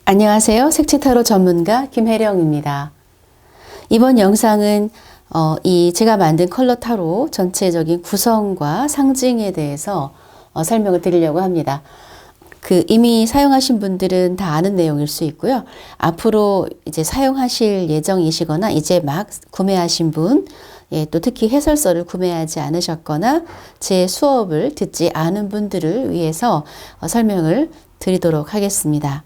안녕하세요. 색채타로 전문가 김혜령입니다. 이번 영상은 제가 만든 컬러 타로 전체적인 구성과 상징에 대해서 설명을 드리려고 합니다. 이미 사용하신 분들은 다 아는 내용일 수 있고요. 앞으로 이제 사용하실 예정이시거나 이제 막 구매하신 분, 또 특히 해설서를 구매하지 않으셨거나 제 수업을 듣지 않은 분들을 위해서 설명을 드리도록 하겠습니다.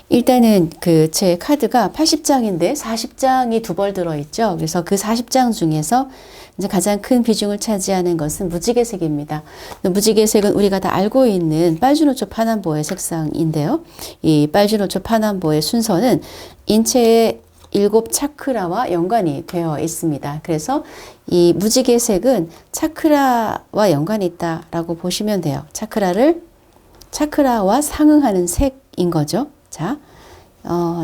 일단은 제 카드가 80장인데 40장이 두 벌 들어있죠. 그래서 그 40장 중에서 이제 가장 큰 비중을 차지하는 것은 무지개색입니다. 무지개색은 우리가 다 알고 있는 빨주노초 파남보의 색상인데요. 이 빨주노초 파남보의 순서는 인체의 7 차크라와 연관이 되어 있습니다. 그래서 이 무지개색은 차크라와 연관이 있다라고 보시면 돼요. 차크라와 상응하는 색인 거죠. 자,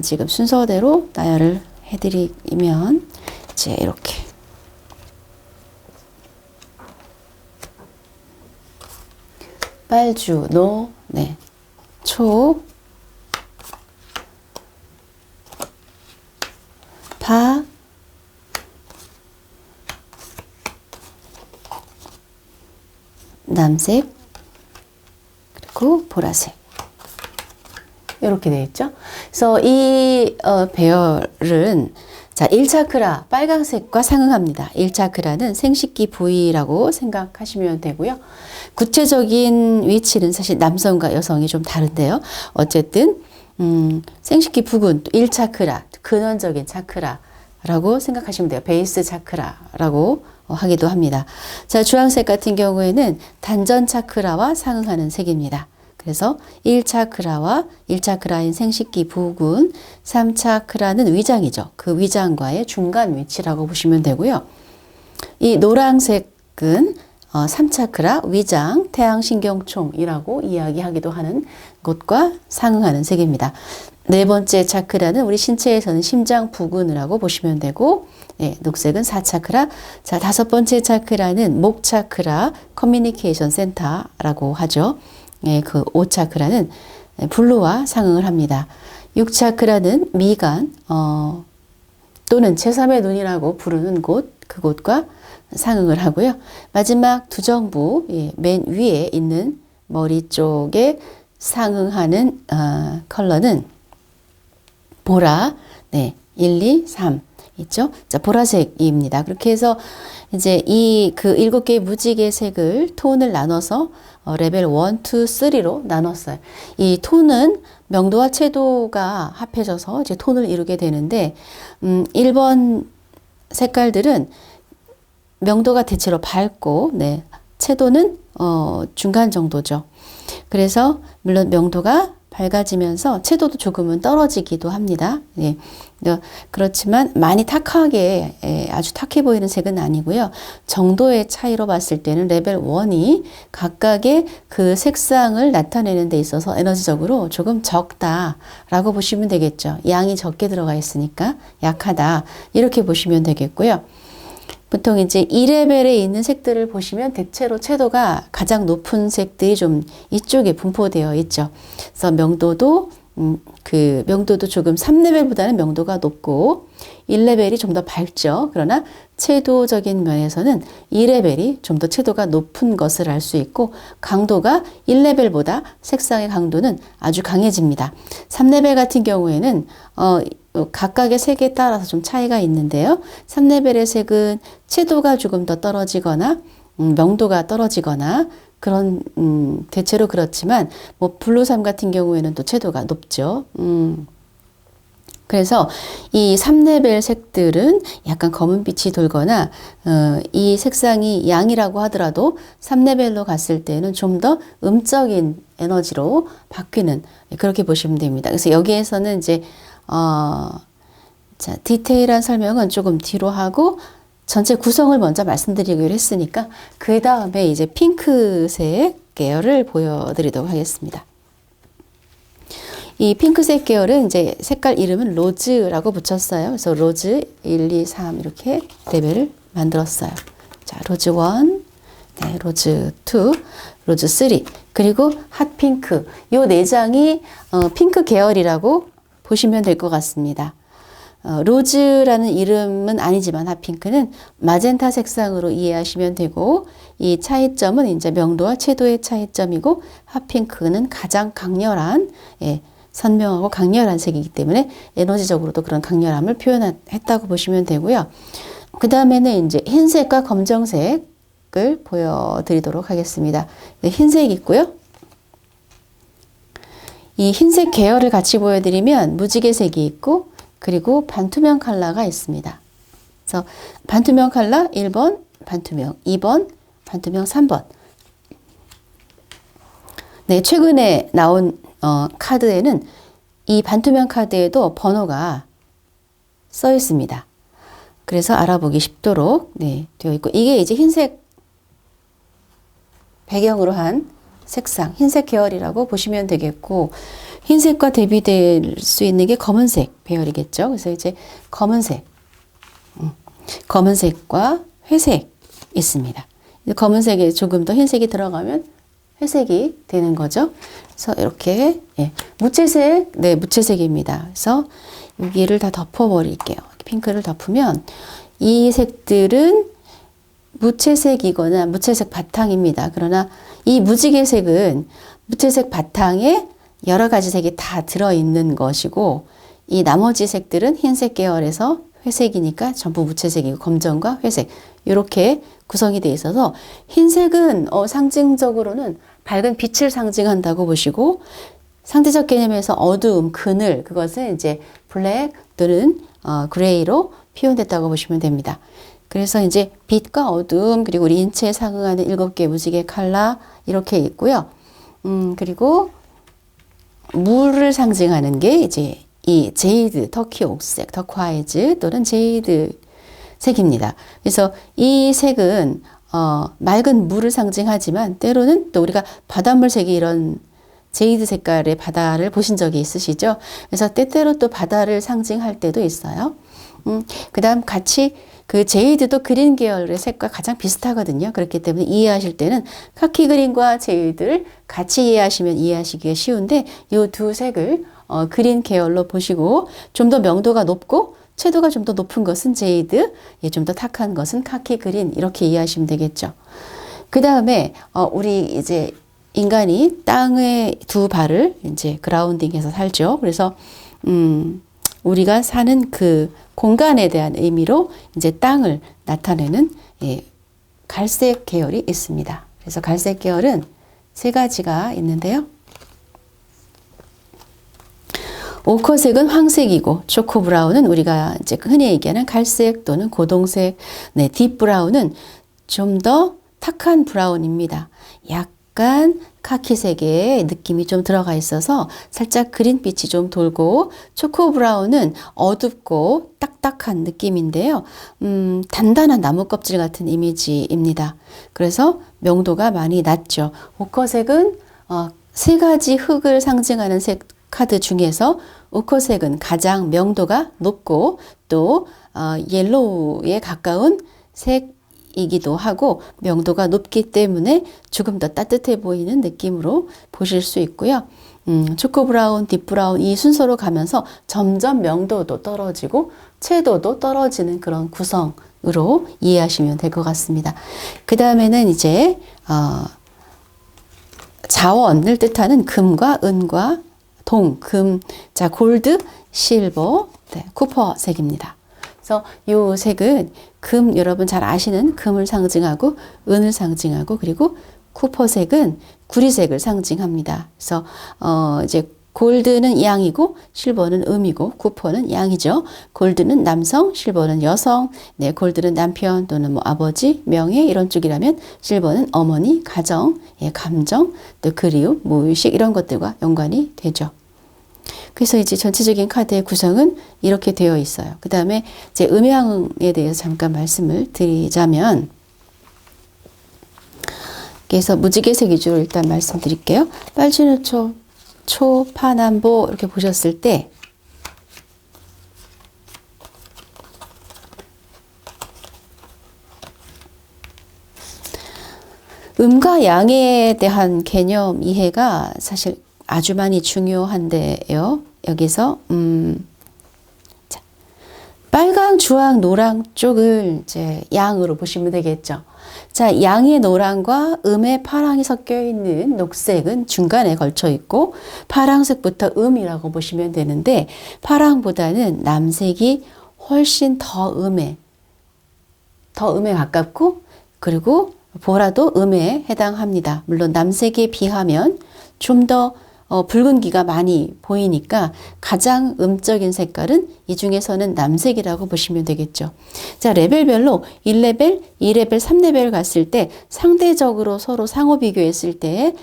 지금 순서대로 나열을 해드리면 이제 이렇게 빨주, 노, 초, 파, 남색, 그리고 보라색. 이렇게 되어 있죠. 그래서 이 배열은 1차크라 빨강색과 상응합니다. 1차크라는 생식기 부위라고 생각하시면 되고요. 구체적인 위치는 사실 남성과 여성이 좀 다른데요. 어쨌든 생식기 부근 1차크라, 근원적인 차크라라고 생각하시면 돼요. 베이스 차크라라고 하기도 합니다. 자, 주황색 같은 경우에는 단전 차크라와 상응하는 색입니다. 그래서 1차크라인 생식기 부근, 3차크라는 위장이죠. 그 위장과의 중간 위치라고 보시면 되고요. 이 노란색은 3차크라, 위장, 태양신경총이라고 이야기하기도 하는 곳과 상응하는 색입니다. 네 번째 차크라는 우리 신체에서는 심장 부근이라고 보시면 되고, 녹색은 4차크라. 자, 다섯 번째 차크라는 목 차크라, 커뮤니케이션 센터라고 하죠. 그 5차크라는 블루와 상응을 합니다. 6차크라는 미간, 또는 제3의 눈이라고 부르는 곳, 그곳과 상응을 하고요. 마지막 두정부, 맨 위에 있는 머리 쪽에 상응하는 컬러는 보라, 1, 2, 3 있죠? 자, 보라색입니다. 그렇게 해서 이제 그 7개의 무지개 색을 톤을 나눠서 레벨 1, 2, 3로 나눴어요. 이 톤은 명도와 채도가 합해져서 이제 톤을 이루게 되는데, 1번 색깔들은 명도가 대체로 밝고, 채도는 중간 정도죠. 그래서 물론 명도가 밝아지면서 채도도 조금은 떨어지기도 합니다. 그렇지만 많이 탁하게, 아주 탁해 보이는 색은 아니고요. 정도의 차이로 봤을 때는 레벨 1이 각각의 그 색상을 나타내는 데 있어서 에너지적으로 조금 적다라고 보시면 되겠죠. 양이 적게 들어가 있으니까 약하다. 이렇게 보시면 되겠고요. 보통 이제 2레벨에 있는 색들을 보시면 대체로 채도가 가장 높은 색들이 좀 이쪽에 분포되어 있죠. 그래서 명도도 조금 3레벨보다는 명도가 높고 1레벨이 좀 더 밝죠. 그러나 채도적인 면에서는 2레벨이 좀 더 채도가 높은 것을 알 수 있고, 강도가 1레벨보다 색상의 강도는 아주 강해집니다. 3레벨 같은 경우에는 각각의 색에 따라서 좀 차이가 있는데요. 3레벨의 색은 채도가 조금 더 떨어지거나 명도가 떨어지거나 그런 대체로 그렇지만 블루3 같은 경우에는 또 채도가 높죠. 그래서 이 3레벨 색들은 약간 검은빛이 돌거나 이 색상이 양이라고 하더라도 3레벨로 갔을 때는 좀 더 음적인 에너지로 바뀌는, 그렇게 보시면 됩니다. 그래서 여기에서는 이제 자, 디테일한 설명은 조금 뒤로 하고 전체 구성을 먼저 말씀드리기로 했으니까 그 다음에 이제 핑크색 계열을 보여드리도록 하겠습니다. 이 핑크색 계열은 이제 색깔 이름은 로즈라고 붙였어요. 그래서 로즈 1, 2, 3 이렇게 레벨을 만들었어요. 자, 로즈 1, 네, 로즈 2, 로즈 3, 그리고 핫핑크. 요 네 장이 핑크 계열이라고 보시면 될 것 같습니다. 로즈라는 이름은 아니지만 핫핑크는 마젠타 색상으로 이해하시면 되고, 이 차이점은 이제 명도와 채도의 차이점이고, 핫핑크는 가장 강렬한, 예, 선명하고 강렬한 색이기 때문에 에너지적으로도 그런 강렬함을 표현했다고 보시면 되고요. 그 다음에는 이제 흰색과 검정색을 보여드리도록 하겠습니다. 네, 흰색 있고요. 이 흰색 계열을 같이 보여드리면 무지개색이 있고, 그리고 반투명 컬러가 있습니다. 그래서 반투명 컬러 1번, 반투명 2번, 반투명 3번. 네, 최근에 나온 카드에는 이 반투명 카드에도 번호가 써 있습니다. 그래서 알아보기 쉽도록 네, 되어 있고, 이게 이제 흰색 배경으로 한 색상, 흰색 계열이라고 보시면 되겠고, 흰색과 대비될 수 있는 게 검은색 배열이겠죠. 그래서 이제 검은색, 검은색과 회색 있습니다. 검은색에 조금 더 흰색이 들어가면 회색이 되는 거죠. 그래서 이렇게, 예, 무채색, 네, 무채색입니다. 그래서 여기를 다 덮어버릴게요. 핑크를 덮으면 이 색들은 무채색이거나 무채색 바탕입니다. 그러나 이 무지개색은 무채색 바탕에 여러 가지 색이 다 들어있는 것이고, 이 나머지 색들은 흰색 계열에서 회색이니까 전부 무채색이고, 검정과 회색 이렇게 구성이 되어 있어서, 흰색은 상징적으로는 밝은 빛을 상징한다고 보시고, 상대적 개념에서 어두움, 그늘, 그것은 이제 블랙 또는 그레이로 표현됐다고 보시면 됩니다. 그래서 이제 빛과 어두움, 그리고 우리 인체에 상응하는 7개의 무지개 컬러 이렇게 있고요. 그리고 물을 상징하는 게 이제 이 제이드, 터키 옥색, 터콰이즈 또는 제이드 색입니다. 그래서 이 색은 맑은 물을 상징하지만, 때로는 또 우리가 바닷물색이 이런 제이드 색깔의 바다를 보신 적이 있으시죠? 그래서 때때로 또 바다를 상징할 때도 있어요. 그 다음 같이 그 제이드도 그린 계열의 색과 가장 비슷하거든요. 그렇기 때문에 이해하실 때는 카키 그린과 제이드를 같이 이해하시면 이해하시기가 쉬운데, 이 두 색을 그린 계열로 보시고, 좀 더 명도가 높고 채도가 좀 더 높은 것은 제이드, 좀 더 탁한 것은 카키 그린, 이렇게 이해하시면 되겠죠. 그 다음에 우리 이제 인간이 땅의 두 발을 이제 그라운딩해서 살죠. 그래서 우리가 사는 그 공간에 대한 의미로 이제 땅을 나타내는, 예, 갈색 계열이 있습니다. 그래서 갈색 계열은 세 가지가 있는데요. 오커색은 황색이고, 초코 브라운은 우리가 이제 흔히 얘기하는 갈색 또는 고동색, 네, 딥 브라운은 좀 더 탁한 브라운입니다. 약간 카키색의 느낌이 좀 들어가 있어서 살짝 그린빛이 좀 돌고, 초코 브라운은 어둡고 딱딱한 느낌인데요. 단단한 나무 껍질 같은 이미지입니다. 그래서 명도가 많이 낮죠. 오커색은 세 가지 흙을 상징하는 색 카드 중에서 오커색은 가장 명도가 높고, 또 옐로우에 가까운 색이기도 하고, 명도가 높기 때문에 조금 더 따뜻해 보이는 느낌으로 보실 수 있고요. 초코 브라운, 딥 브라운 이 순서로 가면서 점점 명도도 떨어지고 채도도 떨어지는 그런 구성으로 이해하시면 될 것 같습니다. 그 다음에는 이제 자원을 뜻하는 금과 은과 동, 금, 자, 골드, 실버, 네, 쿠퍼색입니다. 그래서 이 색은 금, 여러분 잘 아시는 금을 상징하고, 은을 상징하고, 그리고 쿠퍼색은 구리색을 상징합니다. 그래서 이제 골드는 양이고, 실버는 음이고, 쿠퍼는 양이죠. 골드는 남성, 실버는 여성. 네, 골드는 남편 또는 뭐 아버지, 명예 이런 쪽이라면, 실버는 어머니, 가정, 예, 감정, 또 그리움, 뭐 의식 이런 것들과 연관이 되죠. 그래서 이제 전체적인 카드의 구성은 이렇게 되어 있어요. 그 다음에 이제 음양에 대해서 잠깐 말씀을 드리자면, 그래서 무지개색 위주로 일단 말씀드릴게요. 빨주노초, 초, 파남보 이렇게 보셨을 때 음과 양에 대한 개념 이해가 사실 아주 많이 중요한데요. 여기서 자, 빨강, 주황, 노랑 쪽을 이제 양으로 보시면 되겠죠. 자, 양의 노랑과 음의 파랑이 섞여 있는 녹색은 중간에 걸쳐 있고 파랑색부터 음이라고 보시면 되는데 파랑보다는 남색이 훨씬 더 음에 가깝고 그리고 보라도 음에 해당합니다. 물론 남색에 비하면 좀 더 붉은기가 많이 보이니까 가장 음적인 색깔은 이 중에서는 남색이라고 보시면 되겠죠. 자, 레벨별로 1레벨, 2레벨, 3레벨 갔을 때 상대적으로 서로 상호 비교했을 때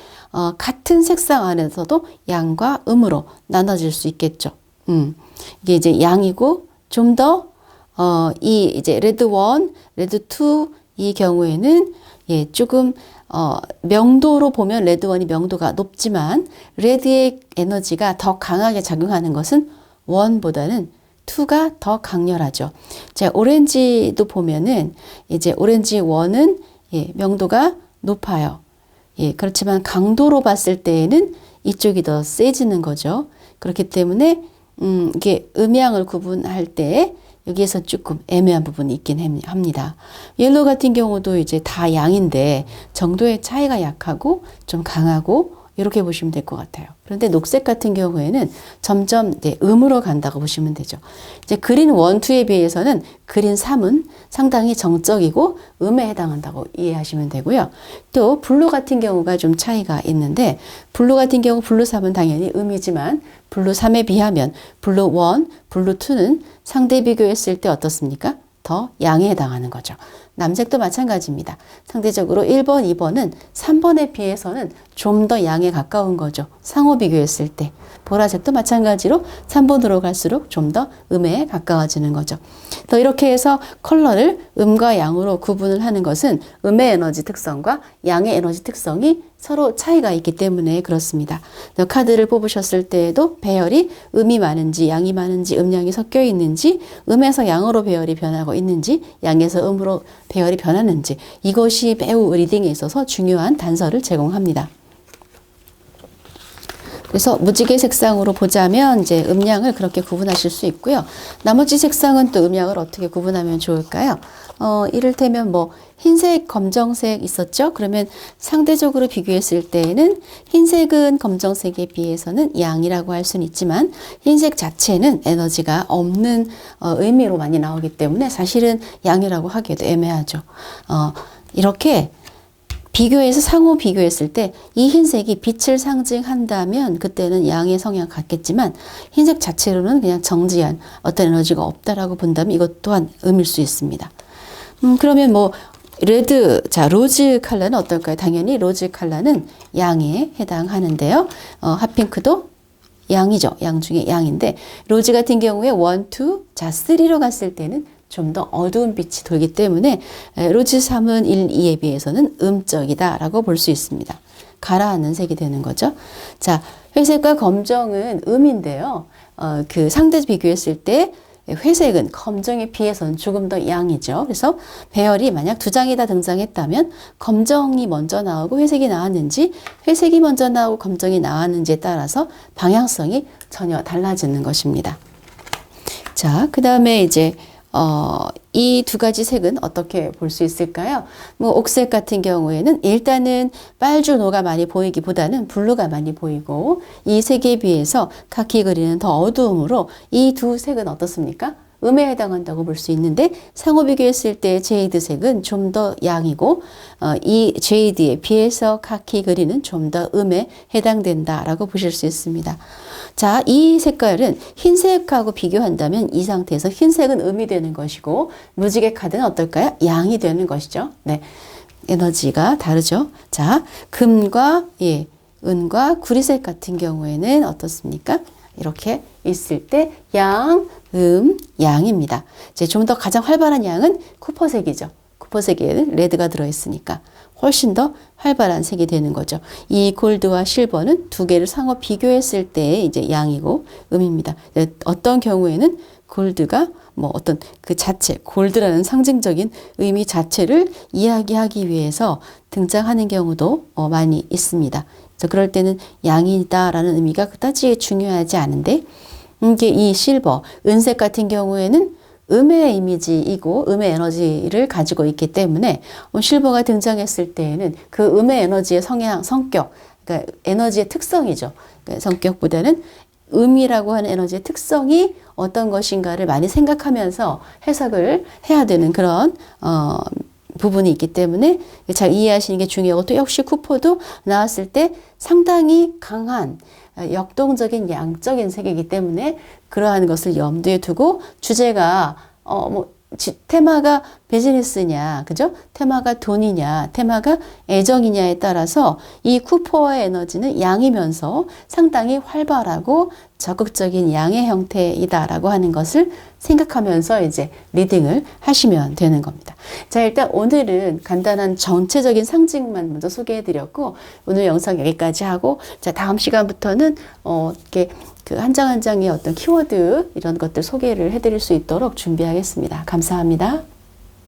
같은 색상 안에서도 양과 음으로 나눠질 수 있겠죠. 이게 이제 양이고 좀 더 이 이제 레드 1, 레드 2 이 경우에는 조금 명도로 보면 레드 1이 명도가 높지만 레드의 에너지가 더 강하게 작용하는 것은 1보다는 2가 더 강렬하죠. 자, 오렌지도 보면은 이제 오렌지 1은 명도가 높아요. 그렇지만 강도로 봤을 때에는 이쪽이 더 세지는 거죠. 그렇기 때문에 이게 음양을 구분할 때 여기에서 조금 애매한 부분이 있긴 합니다. 옐로우 같은 경우도 이제 다 양인데 정도의 차이가 약하고 좀 강하고 이렇게 보시면 될 것 같아요. 그런데 녹색 같은 경우에는 점점 음으로 간다고 보시면 되죠. 이제 그린 1, 2에 비해서는 그린 3은 상당히 정적이고 음에 해당한다고 이해하시면 되고요. 또 블루 같은 경우가 좀 차이가 있는데 블루 같은 경우 블루 3은 당연히 음이지만 블루 3에 비하면 블루 1, 블루 2는 상대 비교했을 때 어떻습니까? 더 양에 해당하는 거죠. 남색도 마찬가지입니다. 상대적으로 1번, 2번은 3번에 비해서는 좀 더 양에 가까운 거죠. 상호 비교했을 때. 보라색도 마찬가지로 3번으로 갈수록 좀 더 음에 가까워지는 거죠. 또 이렇게 해서 컬러를 음과 양으로 구분을 하는 것은 음의 에너지 특성과 양의 에너지 특성이 서로 차이가 있기 때문에 그렇습니다. 카드를 뽑으셨을 때에도 배열이 음이 많은지 양이 많은지 음양이 섞여 있는지 음에서 양으로 배열이 변하고 있는지 양에서 음으로 배열이 변하는지 이것이 매우 리딩에 있어서 중요한 단서를 제공합니다. 그래서 무지개 색상으로 보자면 이제 음양을 그렇게 구분하실 수 있고요. 나머지 색상은 또 음양을 어떻게 구분하면 좋을까요? 이를테면 뭐 흰색, 검정색 있었죠? 그러면 상대적으로 비교했을 때에는 흰색은 검정색에 비해서는 양이라고 할 수는 있지만 흰색 자체는 에너지가 없는 의미로 많이 나오기 때문에 사실은 양이라고 하기도 애매하죠. 이렇게 비교해서 상호 비교했을 때 이 흰색이 빛을 상징한다면 그때는 양의 성향 같겠지만 흰색 자체로는 그냥 정지한 어떤 에너지가 없다라고 본다면 이것 또한 음일 수 있습니다. 그러면 뭐 레드, 자 로즈 컬러는 어떨까요? 당연히 로즈 컬러는 양에 해당하는데요. 핫핑크도 양이죠. 양 중에 양인데 로즈 같은 경우에 1, 2, 자 3로 갔을 때는 좀 더 어두운 빛이 돌기 때문에 로즈 3은 1, 2에 비해서는 음적이다라고 볼 수 있습니다. 가라앉는 색이 되는 거죠. 자, 회색과 검정은 음인데요. 그 상대 비교했을 때 회색은 검정에 비해서는 조금 더 양이죠. 그래서 배열이 만약 두 장이 다 등장했다면 검정이 먼저 나오고 회색이 나왔는지 회색이 먼저 나오고 검정이 나왔는지에 따라서 방향성이 전혀 달라지는 것입니다. 자, 그 다음에 이제 이 두 가지 색은 어떻게 볼 수 있을까요? 뭐 옥색 같은 경우에는 일단은 빨주노가 많이 보이기보다는 블루가 많이 보이고 이 색에 비해서 카키 그린은 더 어두움으로 이 두 색은 어떻습니까? 음에 해당한다고 볼 수 있는데 상호 비교했을 때 제이드 색은 좀 더 양이고 이 제이드에 비해서 카키 그린은 좀 더 음에 해당된다라고 보실 수 있습니다. 자, 이 색깔은 흰색하고 비교한다면 이 상태에서 흰색은 음이 되는 것이고 무지개 카드는 어떨까요? 양이 되는 것이죠. 네, 에너지가 다르죠. 자, 금과 은과 구리색 같은 경우에는 어떻습니까? 이렇게 있을 때 양, 양입니다. 이제 좀 더 가장 활발한 양은 쿠퍼색이죠. 쿠퍼색에는 레드가 들어있으니까 훨씬 더 활발한 색이 되는 거죠. 이 골드와 실버는 두 개를 상호 비교했을 때 이제 양이고 음입니다. 어떤 경우에는 골드가 뭐 어떤 그 자체, 골드라는 상징적인 의미 자체를 이야기하기 위해서 등장하는 경우도 많이 있습니다. 그래서 그럴 때는 양이다라는 의미가 그다지 중요하지 않은데, 이게 이 실버, 은색 같은 경우에는 음의 이미지이고 음의 에너지를 가지고 있기 때문에 실버가 등장했을 때에는 그 음의 에너지의 성향, 성격, 그러니까 에너지의 특성이죠. 그러니까 성격보다는 음이라고 하는 에너지의 특성이 어떤 것인가를 많이 생각하면서 해석을 해야 되는 그런 부분이 있기 때문에 잘 이해하시는 게 중요하고, 또 역시 쿠퍼도 나왔을 때 상당히 강한 역동적인 양적인 색이기 때문에 그러한 것을 염두에 두고 주제가 테마가 비즈니스냐, 그죠? 테마가 돈이냐, 테마가 애정이냐에 따라서 이 쿠퍼의 에너지는 양이면서 상당히 활발하고 적극적인 양의 형태이다라고 하는 것을 생각하면서 이제 리딩을 하시면 되는 겁니다. 자, 일단 오늘은 간단한 전체적인 상징만 먼저 소개해 드렸고, 오늘 영상 여기까지 하고, 자, 다음 시간부터는 이렇게 그 한 장 한 장의 어떤 키워드 이런 것들 소개를 해 드릴 수 있도록 준비하겠습니다. 감사합니다.